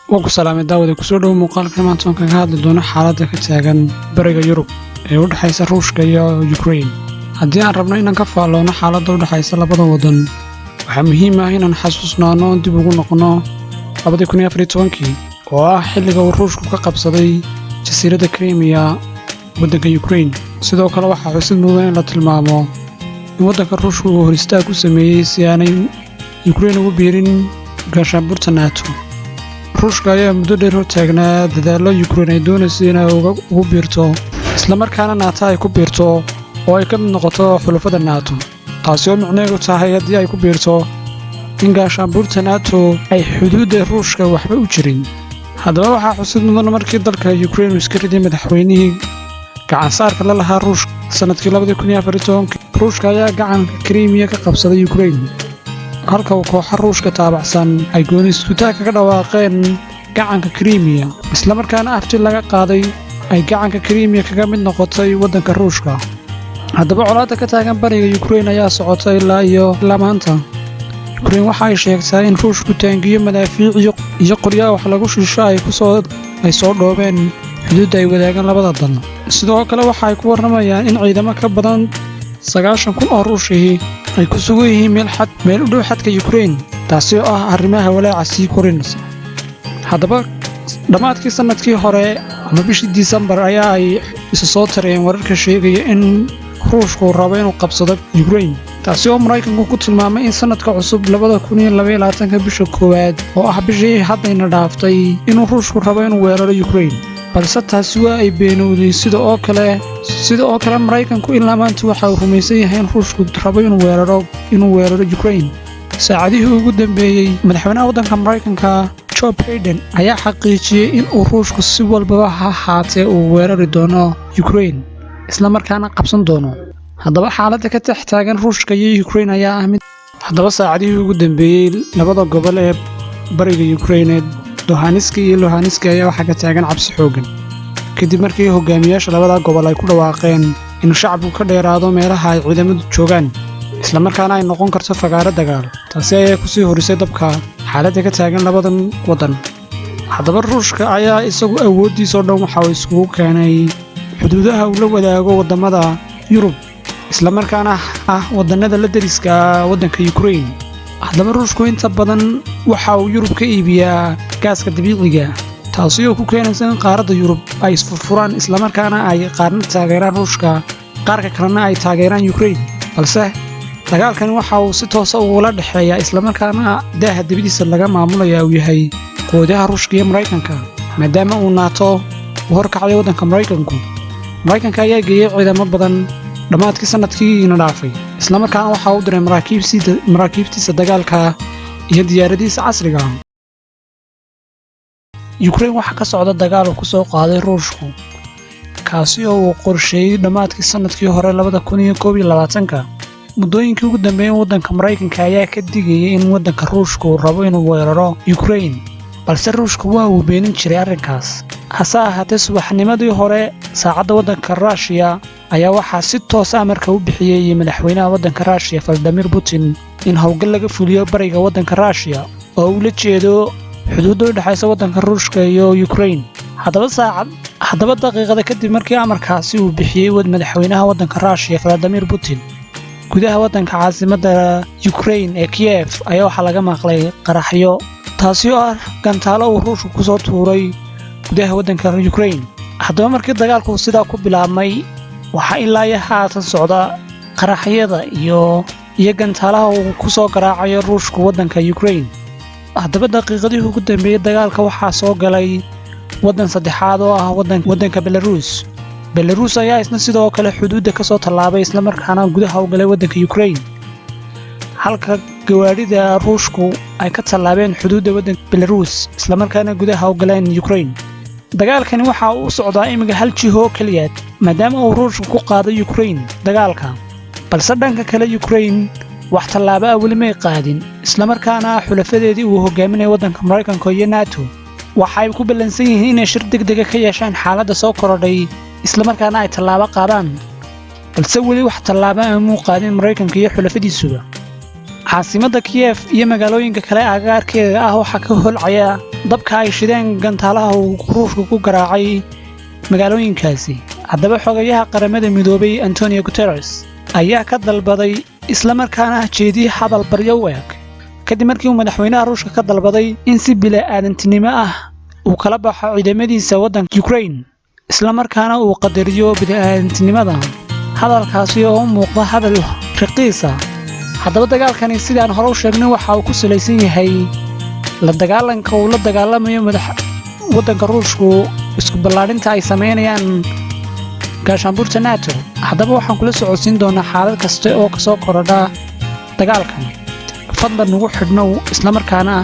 Ugu salaamay daawada ku soo dhow muuqaalka maanta ka hadli doona xaaladda ka taagan bariga Yurub ee u dhaxaysa Ruushka iyo Ukraine. Haddii aan rabno inaan ka faalloono xaaladda u dhaxaysa labada wadan, waxaa muhiim ah inaan xasuusnaano dib ugu noqono 2014 oo ah xilliga uu Ruushku ka qabsaday jasiiradda Crimea waddanka Ukraine. Sidoo kale waxaa xusid mudan in la tilmaamo in waddanka Ruushku uu hor istaag ku sameeyay si aanay Ukraine ugu biirin gaashaanbuurta NATO. Ruushka ayaa muddo dheer hortaagnaa dadaallo Ukraine ay doonayso inay ugu biirto isla markaana NATO ay ku biirto oo ay ka mid noqoto xulafada NATO, taasi oo micnaheedu tahay haddii ay ku biirto in gaashaanbuurta NATO ay xuduudda Ruushka waxba u jirin. Haddaba waxaa xusid mudan markii dalka Ukraine iska riday madaxweynihii gacan saarka la lahaa Ruushka sanadkii 2014, Ruushka ayaa gacanka Crimea ka qabsaday Ukraine, halka uu kooxo Ruushka taabacsan ay gooni isku-taag kaga dhawaaqeen gacanka Crimea, isla markaana afti laga qaaday ay gacanka Crimea kaga mid noqotay waddanka Ruushka. Haddaba colaadda ka taagan bariga Ukraine ayaa socota ilaa maanta. Ukraine waxa ay sheegtaa in Ruushku taangiyo madaafiic iyo qoryaha wax lagu shisho ay soo dhoobeen xuduudda ay wadaagaan labada dal. Sidoo kale waxa ay ku warramayaan in ciidamo ka badan 90,000 oo Ruushihii ay ku sugan yihiin meel u dhow xadka Ukraine, taasi oo ah arrimaha walaaca sii korinaysa. Haddaba dhammaadkii sanadkii hore ama bishii Disembar ayaa ay isu soo tareen wararka sheegaya in Ruushku rabo inuu qabsado Ukraine, taasi oo Maraykanku ku tilmaamay in sanadka cusub 2022 bisha koowaad oo ah bishii haddayna dhaaftay inuu Ruushku rabo inuu weeraro Ukraine, balse taasi waa ay beenowday. Sidoo kale Maraykanku ilaa maanta waxa uu rumaysan yahay in Ruushku rabo inuu weeraro Ukraine. Saacadihii ugu dambeeyay, madaxweynaha waddanka Maraykanka Joe Biden ayaa xaqiijiyay in uu Ruushku si walba ha ahaatee uu weerari doono Ukraine, isla markaana qabsan doono. Haddaba xaaladda ka taagan Ruushka iyo Ukraine ayaa ah mid. Haddaba saacadihii ugu dambeeyay, labada gobol ee bariga Ukraine, Donetsk iyo Luhansk ayaa waxa ka taagan cabsi xooggan kadib markii hogaamiyaasha labada gobol ay ku dhawaaqeen in shacabku ka dheeraado meelaha ay ciidamadu joogaan, isla markaana ay noqon karto fagaaro dagaal. Taasi ayaa ku sii horisay dabka xaaladda ka taagan labadan wadan. Haddaba Ruushka ayaa isagu awooddiisa oo dhan waxa uu iskugu keenay xuduudaha uu la wadaago wadamada Yurub, isla markaana ah wadannada la deriska waddanka Ukraine. Haddaba Ruushku inta badan waxa uu Yurub ka iibiyaa gaaska dabiiciga, taasi oo ku keenaysa in qaaradda Yurub ay isfurfuraan, isla markaana ay qaarna taageeraan Ruushka, qaarka kalena ay taageeraan Ukraine. Balse dagaalkani waxa uu si toos ah ugula dhexeeyaa, isla markaana daaha dibadiisa laga maamulaya uu yahay quwadaha Ruushka iyo Maraykanka, maadaama uu NATO u horkacday waddanka Maraykanku. Maraykanka ayaa geeyay ciidamo badan dhammaadkii sanadkiina dhaafay, isla markaana waxa uu diray maraakiibtiisa dagaalka iyo diyaaradihiisa casriga ah. Ukraine waxa ka socda dagaal uu ku soo qaaday Ruushku, kaasi oo uu qorsheeyay dhammaadkii sanadkii hore 2021. Muddooyinkii ugu dambeeyay waddanka Maraykanka ayaa ka digayay in waddanka Ruushku uu rabo inuu weeraro Ukraine, balse Ruushku waa uu beenin jiray arrinkaas. Hase ahaatee, subaxnimadii hore saacadda waddanka Russia ayaa waxaa si toos ah marka u bixiyay madaxweynaha waddanka Russia Vladimir Putin in howlgal laga fuliyo bariga waddanka Russia oo uu la jeedo xuduudda u dhaxaysa waddanka Ruushka iyo Ukraine. Haddaba daqiiqada kadib markii amarkaasi uu bixiyay madaxweynaha waddanka Russia Vladimir Putin, gudaha waddanka caasimadda Ukraine ee Kiev ayaa waxaa laga maqlay qaraxyo, taasi oo ah gantaalo uu Ruushku ku soo tuuray gudaha waddanka Ukraine. Haddaba markii dagaalku sidaa ku bilaabmay, waxaa ilaa haatan socda qaraxyada iyo gantaalaha uu ku soo garaacayo Ruushku waddanka Ukraine. Haddaba daqiiqadii ugu dambeeyay dagaalka waxaa soo galay waddan saddexaad oo ah waddanka Belarus ayaa isna sidoo kale xuduudda ka soo tallaabay, isla markaana gudaha u galay waddanka Ukraine, halka gawaarida Ruushku ay ka tallaabeen xuduudda waddanka Belarus, isla markaana gudaha u galeen Ukraine. Dagaalkani waxa uu socdaa imiga hal jiho kaliya, maadaama uu Ruushku ku qaaday Ukraine dagaalka, balse dhanka kale Ukraine wax tallaabo ah weli may qaadin, isla markaana xulafadeedii uu hogaaminayay waddanka Maraykanka iyo NATO waxa ay ku ballansan yihiin inay shir degdeg ah ka yeeshaan xaaladda soo korodhay, isla markaana ay tallaabo qaadaan, balse weli wax tallaabo ah muu qaadin Maraykanka iyo xulafadiisuba. caasimadda Kiev iyo magaalooyinka kale agagaarkeeda ah waxaa ka holcaya dabka ay shideen gantaalaha uu Ruushku ku garaacay magaalooyinkaasi. Haddaba xogayaha qaramada midoobay Antonio Guterres ayaa ka dalbaday isla markaana jeediyay hadal baryo weeg kadib markii uu madaxweynaha Ruushka ka dalbaday in si bini'aadantinimo ah uu kala baxo ciidamadiisa waddanka Ukraine isla markaana uu qadariyo bini'aadantinimada. hadalkaasi oo u muuqda hadal raqiis ah. haddaba dagaalkani sidaan hore u sheegnay waxa uu ku salaysan yahay la dagaalanka uu la dagaalamayo waddanka Ruushku isku ballaarinta ay sameynayaan gaashaanbuurta NATO. haddaba waxaan kula socodsiin doonaa xaalad kasta oo ka soo korodha dagaalkan. fadlan ugu xidhnow isla markaana